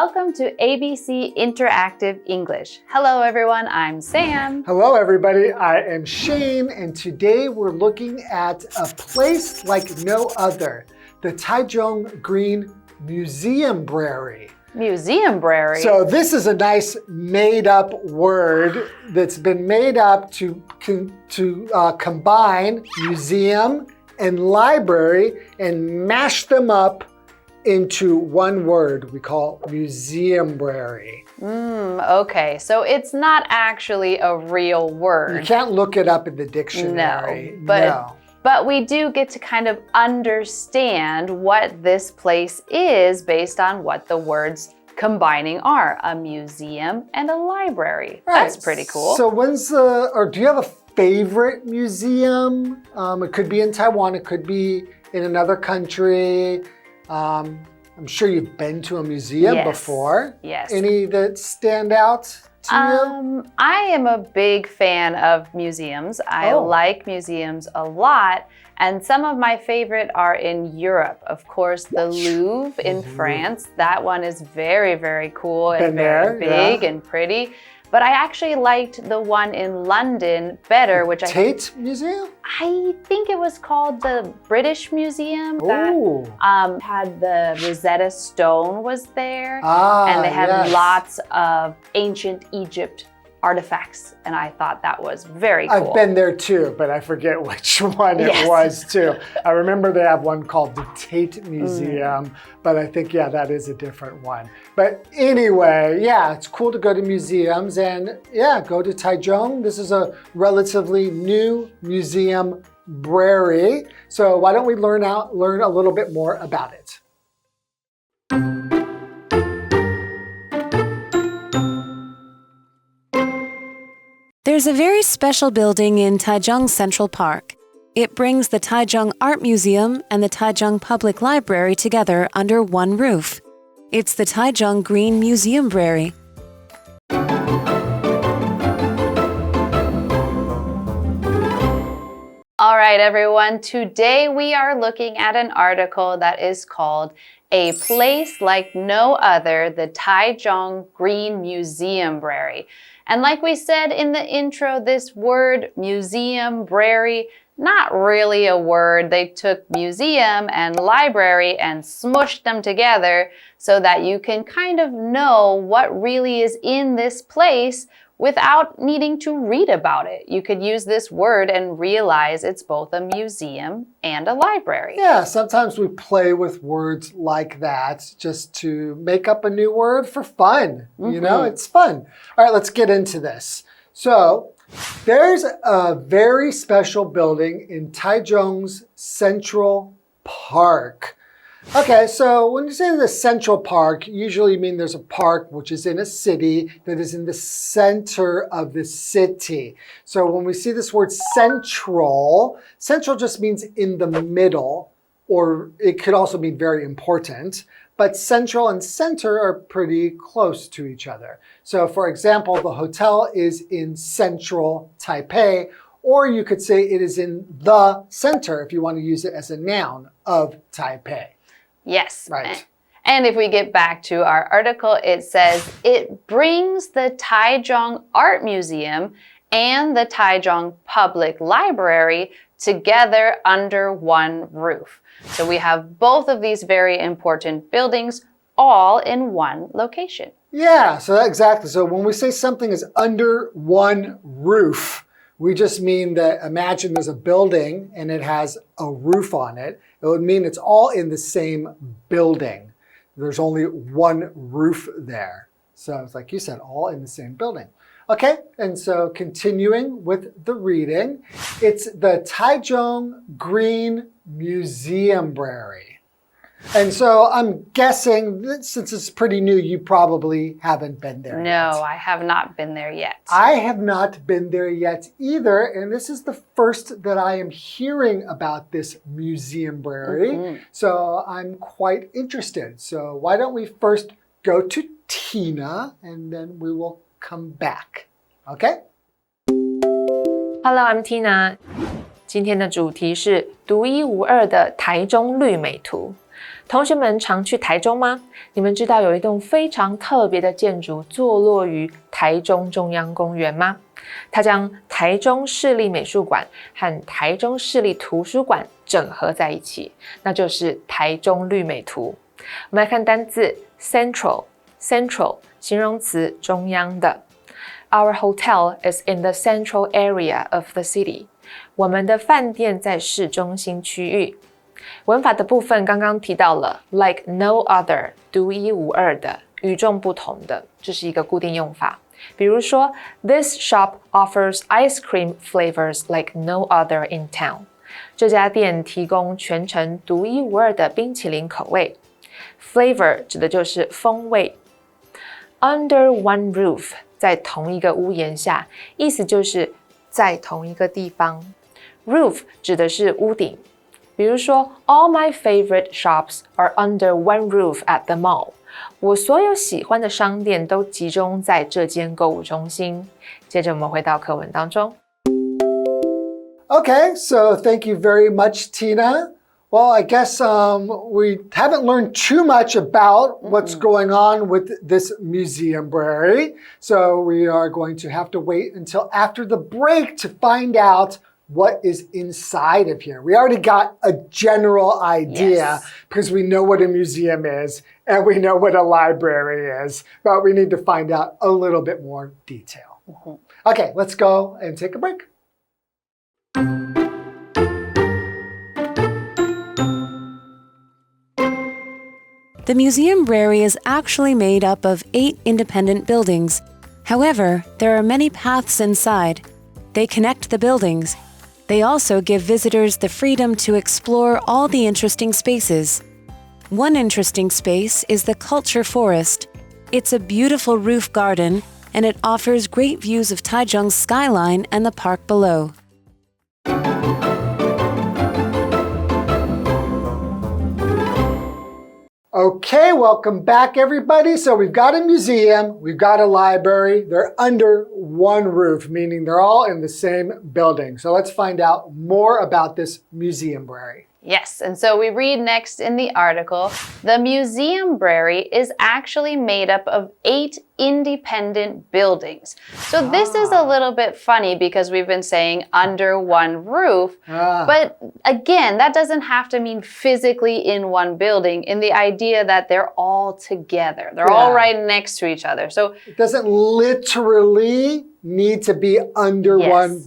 welcome to ABC Interactive English. Hello everyone, I'm Sam. Hello everybody, I am Shane, and today we're looking at a place like no other, the Taichung Green Museumbrary. Museumbrary? So this is a nice made-up word that's been made up to combine museum and library and mash them up into one word we call museumbrary. Okay, so it's not actually a real word. You can't look it up in the dictionary. But we do get to kind of understand what this place is based on what the words combining are, a museum and a library. Right. That's pretty cool. So do you have a favorite museum? It could be in Taiwan, it could be in another country. I'm sure you've been to a museum before. Yes. Any that stand out to you? I am a big fan of museums. I like museums a lot. And some of my favorite are in Europe. Of course, the Louvre in France. That one is very, very cool and very big and pretty. But I actually liked the one in London better, which Tate Museum? I think it was called the British Museum that had the Rosetta Stone was there. And they had lots of ancient Egypt artifacts, and I thought that was very cool. I've been there too, but I forget which one it was too. I remember they have one called the Tate Museum, but I think, that is a different one. But anyway, it's cool to go to museums and go to Taichung. This is a relatively new museumbrary. So why don't we learn a little bit more about it? There's a very special building in Taichung Central Park. It brings the Taichung Art Museum and the Taichung Public Library together under one roof. It's the Taichung Green Museumbrary. All right, everyone. Today we are looking at an article that is called A Place Like No Other, the Taichung Green Museumbrary. And like we said in the intro, this word museumbrary, not really a word. They took museum and library and smushed them together so that you can kind of know what really is in this place without needing to read about it. You could use this word and realize it's both a museum and a library. Yeah, sometimes we play with words like that just to make up a new word for fun. You know, it's fun. All right, let's get into this. So, there's a very special building in Taichung's Central Park. Okay, so when you say the Central Park, you usually mean there's a park which is in a city that is in the center of the city. So when we see this word central just means in the middle, or it could also mean very important. But central and center are pretty close to each other. So for example, the hotel is in central Taipei, or you could say it is in the center if you want to use it as a noun of Taipei. Yes. Right. And if we get back to our article, it says it brings the Taichung Art Museum and the Taichung Public Library together under one roof. So we have both of these very important buildings all in one location. Yeah, so exactly. So when we say something is under one roof, we just mean that imagine there's a building and it has a roof on it. It would mean it's all in the same building. There's only one roof there. So it's like you said, all in the same building. Okay, and so continuing with the reading, it's the Taichung Green Museumbrary. And so I'm guessing that since it's pretty new, you probably haven't been there yet. No, I have not been there yet. I have not been there yet either, and this is the first that I am hearing about this museumbrary. So I'm quite interested. So why don't we first go to Tina, and then we will come back. Okay? Hello, I'm Tina. 今天的主题是独一无二的台中绿美图。同学们常去台中吗？你们知道有一栋非常特别的建筑坐落于台中中央公园吗？它将台中市立美术馆和台中市立图书馆整合在一起，那就是台中绿美图。我们来看单字 central， 形容词中央的。Our hotel is in the central area of the city. 我们的饭店在市中心区域。文法的部分刚刚提到了 like no other 独一无二的与众不同的，这是一个固定用法。比如说 This shop offers ice cream flavors like no other in town. 这家店提供全城独一无二的冰淇淋口味。Flavor 指的就是风味。Under one roof 在同一个屋檐下，意思就是在同一个地方。Roof 指的是屋顶。比如说 All my favorite shops are under one roof at the mall. 我所有喜欢的商店都集中在这间购物中心。接着我们回到课文当中。Okay, so thank you very much, Tina. Well, I guess we haven't learned too much about what's going on with this museumbrary. So we are going to have to wait until after the break to find out what is inside of here. We already got a general idea because we know what a museum is and we know what a library is, but we need to find out a little bit more detail. Okay, let's go and take a break. The museumbrary is actually made up of 8 independent buildings. However, there are many paths inside. They connect the buildings. They also give visitors the freedom to explore all the interesting spaces. One interesting space is the Culture Forest. It's a beautiful roof garden, and it offers great views of Taichung's skyline and the park below. Okay, welcome back, everybody. So we've got a museum, we've got a library. They're under one roof, meaning they're all in the same building. So let's find out more about this museumbrary. Yes, and so we read next in the article, the museumbrary is actually made up of 8 independent buildings. So this is a little bit funny because we've been saying under one roof, but again, that doesn't have to mean physically in one building, in the idea that they're all together. They're all right next to each other. So it doesn't literally need to be under one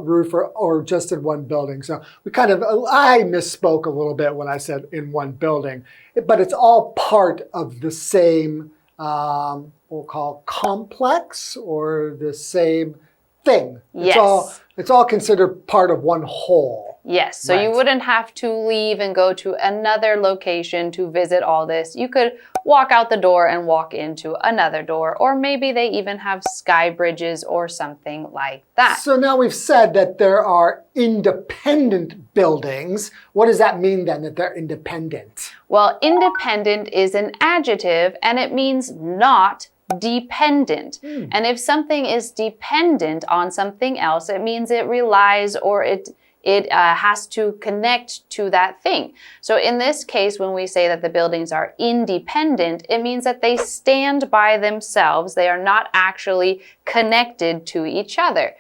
roof or just in one building. So I misspoke a little bit when I said in one building, but it's all part of the same, we'll call complex or the same thing. Yes. It's all considered part of one whole. Yes, so you wouldn't have to leave and go to another location to visit all this. You could walk out the door and walk into another door, or maybe they even have sky bridges or something like that. So now we've said that there are independent buildings. What does that mean then, that they're independent? Well, independent is an adjective and it means not dependent. And if something is dependent on something else, it means it relies or it has to connect to that thing. So in this case, when we say that the buildings are independent, it means that they stand by themselves. They are not actually connected to each other.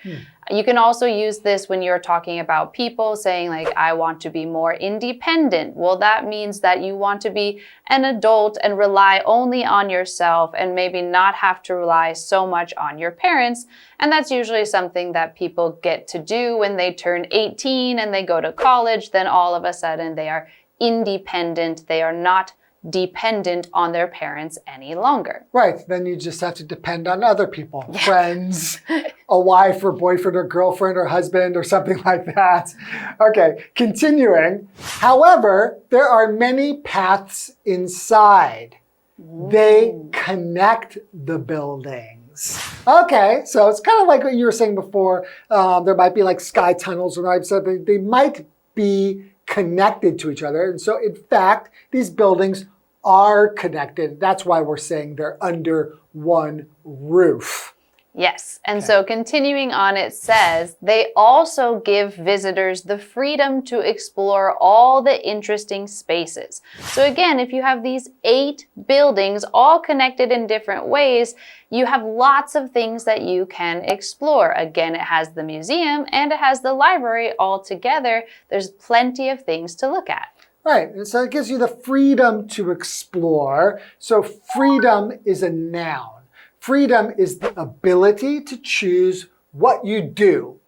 You can also use this when you're talking about people saying like, I want to be more independent. Well, that means that you want to be an adult and rely only on yourself and maybe not have to rely so much on your parents. And that's usually something that people get to do when they turn 18 and they go to college. Then all of a sudden they are independent. They are not dependent on their parents any longer. Right, then you just have to depend on other people, friends, a wife or boyfriend or girlfriend or husband or something like that. Okay, continuing. However, there are many paths inside. They connect the buildings. Okay, so it's kind of like what you were saying before. There might be like sky tunnels, or they might be connected to each other. And so in fact, these buildings are connected. That's why we're saying they're under one roof. Yes, and so continuing on, it says, they also give visitors the freedom to explore all the interesting spaces. So again, if you have these 8 buildings all connected in different ways, you have lots of things that you can explore. Again, it has the museum and it has the library all together. There's plenty of things to look at. Right, and so it gives you the freedom to explore. So freedom is a noun. Freedom is the ability to choose what you do.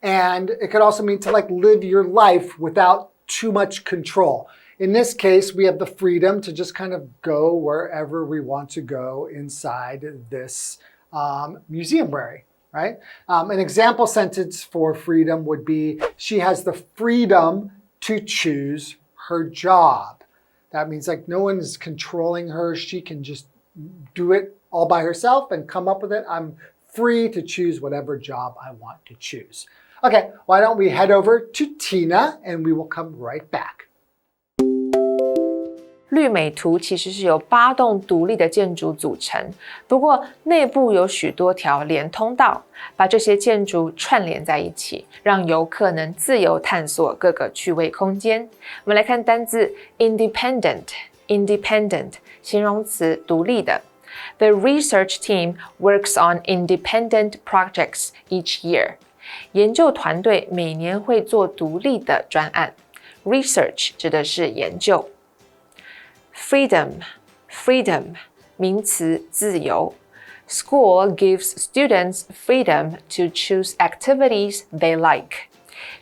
And it could also mean to like live your life without too much control. In this case, we have the freedom to just kind of go wherever we want to go inside this museumbrary, right? An example sentence for freedom would be, she has the freedom to choose her job. That means like no one is controlling her. She can just do it all by herself and come up with it. I'm free to choose whatever job I want to choose. Okay, why don't we head over to Tina and we will come right back. 绿美图其实是由8栋独立的建筑组成，不过内部有许多条连通道，把这些建筑串联在一起，让游客能自由探索各个趣味空间。我们来看单字 independent， 形容词独立的。The research team works on independent projects each year. 研究团队每年会做独立的专案。Research 指的是研究。Freedom， 名词自由。School gives students freedom to choose activities they like.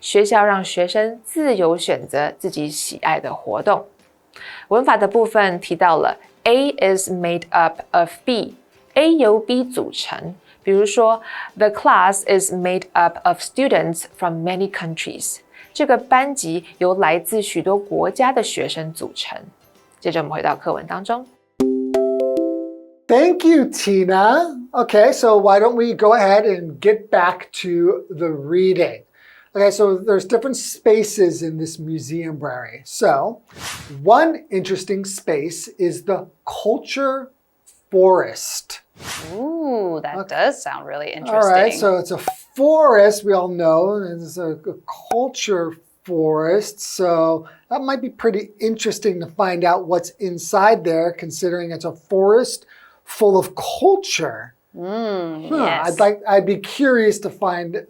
学校让学生自由选择自己喜爱的活动。文法的部分提到了A is made up of B. A 由 B 组成。比如说 The class is made up of students from many countries. 这个班级由来自许多国家的学生组成。接着我们回到课文当中。Thank you, Tina. Okay, so why don't we go ahead and get back to the reading? Okay, so there's different spaces in this museumbrary. So one interesting space is the culture forest. Ooh, that does sound really interesting. All right, so it's a forest, we all know, and it's a culture forest. So that might be pretty interesting to find out what's inside there, considering it's a forest full of culture. Yes. I'd be curious to find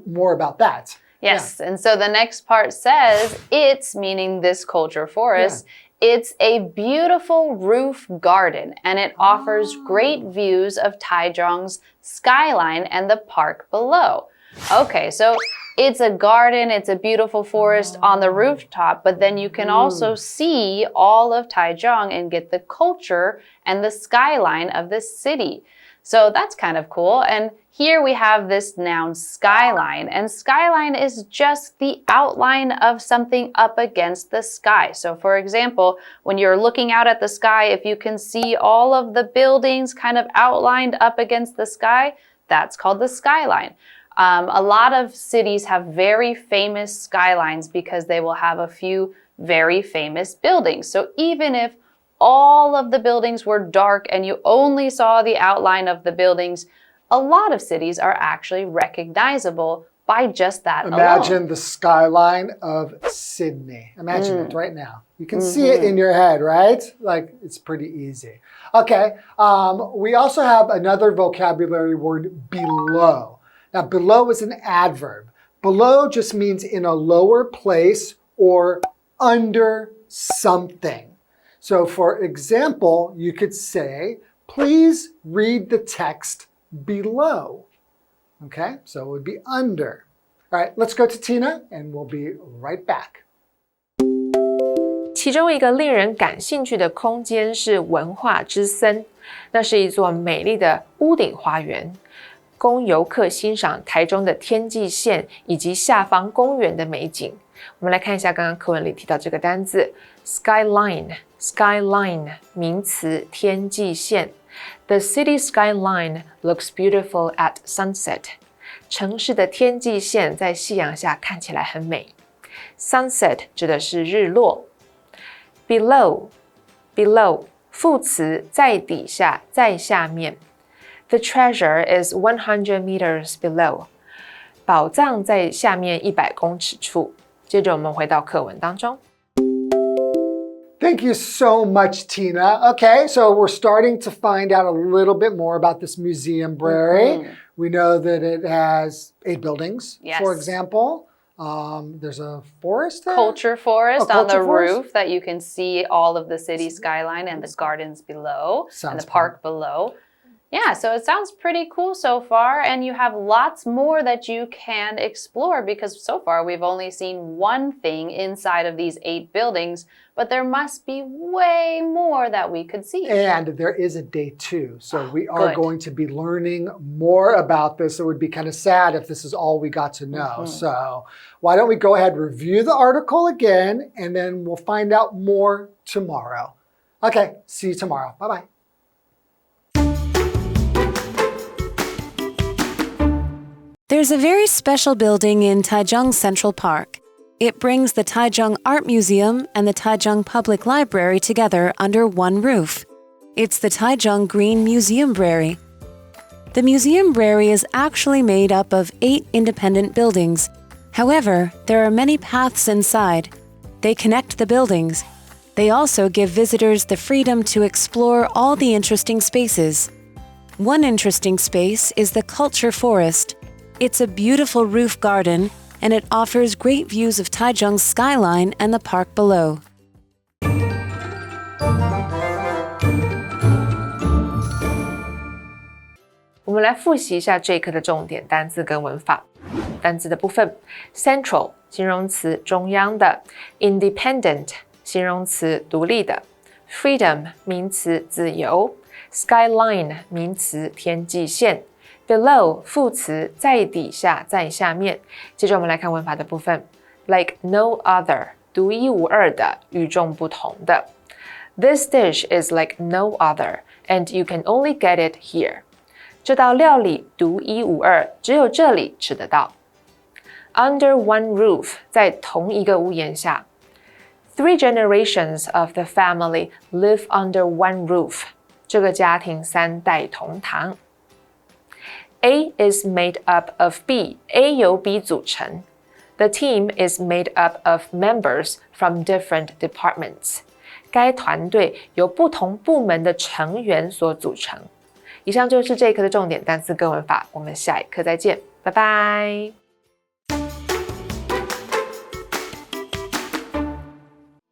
more about that. Yes, and so the next part says, it's, meaning this culture forest, it's a beautiful roof garden, and it offers great views of Taichung's skyline and the park below. Okay, so it's a garden, it's a beautiful forest on the rooftop, but then you can also see all of Taichung and get the culture and the skyline of the city. So that's kind of cool. And here we have this noun skyline, and skyline is just the outline of something up against the sky. So for example, when you're looking out at the sky, if you can see all of the buildings kind of outlined up against the sky, that's called the skyline. A lot of cities have very famous skylines because they will have a few very famous buildings. So even if all of the buildings were dark and you only saw the outline of the buildings, a lot of cities are actually recognizable by just that Imagine alone. the skyline of Sydney. Imagine it right now. You can see it in your head, right? Like, it's pretty easy. Okay, we also have another vocabulary word, below. Now, below is an adverb. Below just means in a lower place or under something. So for example, you could say, please read the text below. Okay, so it would be under. All right, let's go to Tina and we'll be right back. 其中一个令人感兴趣的空间是文化之森，那是一座美丽的屋顶花园，供游客欣赏台中的天际线以及下方公园的美景。我们来看一下刚刚课文里提到这个单字 skyline 名词天际线。The city skyline looks beautiful at sunset. 城市的天际线在夕阳下看起来很美。Sunset 指的是日落。Below 副词在底下在下面。The treasure is 100 meters below. 宝藏在下面100公尺处。接着我们回到课文当中。Thank you so much, Tina. Okay, so we're starting to find out a little bit more about this museumbrary. We know that it has 8 buildings, for example. There's a forest there? Culture forest on the culture forest? roof that you can see all of the city skyline and the gardens below and the park below. Yeah, so it sounds pretty cool so far, and you have lots more that you can explore because so far we've only seen one thing inside of these 8 buildings, but there must be way more that we could see. And there is a day 2, so we are going to be learning more about this. It would be kind of sad if this is all we got to know. So why don't we go ahead and review the article again, and then we'll find out more tomorrow. Okay, see you tomorrow. Bye-bye. There's a very special building in Taichung Central Park. It brings the Taichung Art Museum and the Taichung Public Library together under one roof. It's the Taichung Green Museumbrary. The Museumbrary is actually made up of 8 independent buildings. However, there are many paths inside. They connect the buildings. They also give visitors the freedom to explore all the interesting spaces. One interesting space is the Culture Forest. It's a beautiful roof garden, and it offers great views of Taichung's skyline and the park below. 我们来复习一下这一课的重点单字跟文法。单字的部分 Central 形容词中央的 Independent 形容词独立的 Freedom 名词自由 Skyline 名词天际线Below 副词在底下在下面。接着我们来看文法的部分 Like no other 独一无二的与众不同的 This dish is like no other and you can only get it here 这道料理独一无二只有这里吃得到 Under one roof 在同一个屋檐下 3 generations of the family live under one roof 这个家庭3代同堂A is made up of B. A 由 B 组成。The team is made up of members from different departments. 该团队由不同部门的成员所组成。以上就是这一课的重点单词跟文法，我们下一课再见，拜拜。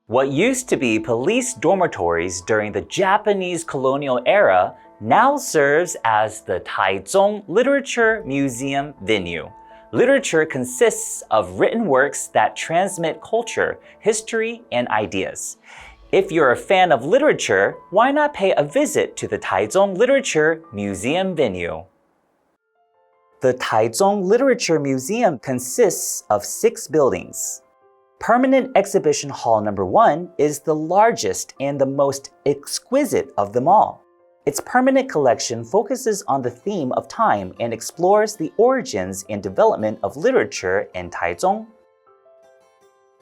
What used to be police dormitories during the Japanese colonial era now serves as the Taichung Literature Museum venue. Literature consists of written works that transmit culture, history, and ideas. If you're a fan of literature, why not pay a visit to the Taichung Literature Museum venue? The Taichung Literature Museum consists of 6 buildings. Permanent Exhibition Hall number 1 is the largest and the most exquisite of them all. Its permanent collection focuses on the theme of time and explores the origins and development of literature in Taichung.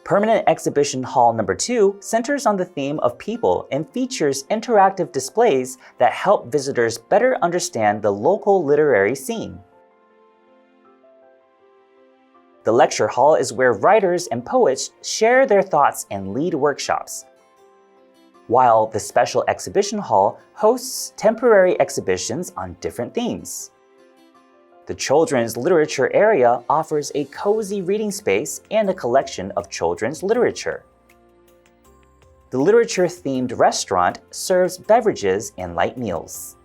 Permanent Exhibition Hall number 2 centers on the theme of people and features interactive displays that help visitors better understand the local literary scene. The lecture hall is where writers and poets share their thoughts and lead workshops, while the special exhibition hall hosts temporary exhibitions on different themes. The children's literature area offers a cozy reading space and a collection of children's literature. The literature-themed restaurant serves beverages and light meals.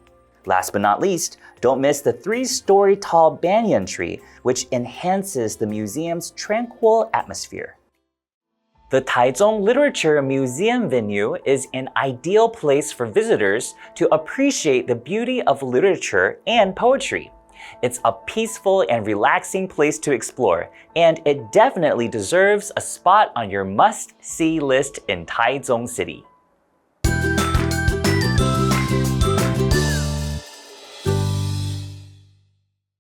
Last but not least, don't miss the 3-story tall banyan tree, which enhances the museum's tranquil atmosphere. The Taichung Literature Museum venue is an ideal place for visitors to appreciate the beauty of literature and poetry. It's a peaceful and relaxing place to explore, and it definitely deserves a spot on your must-see list in Taichung City.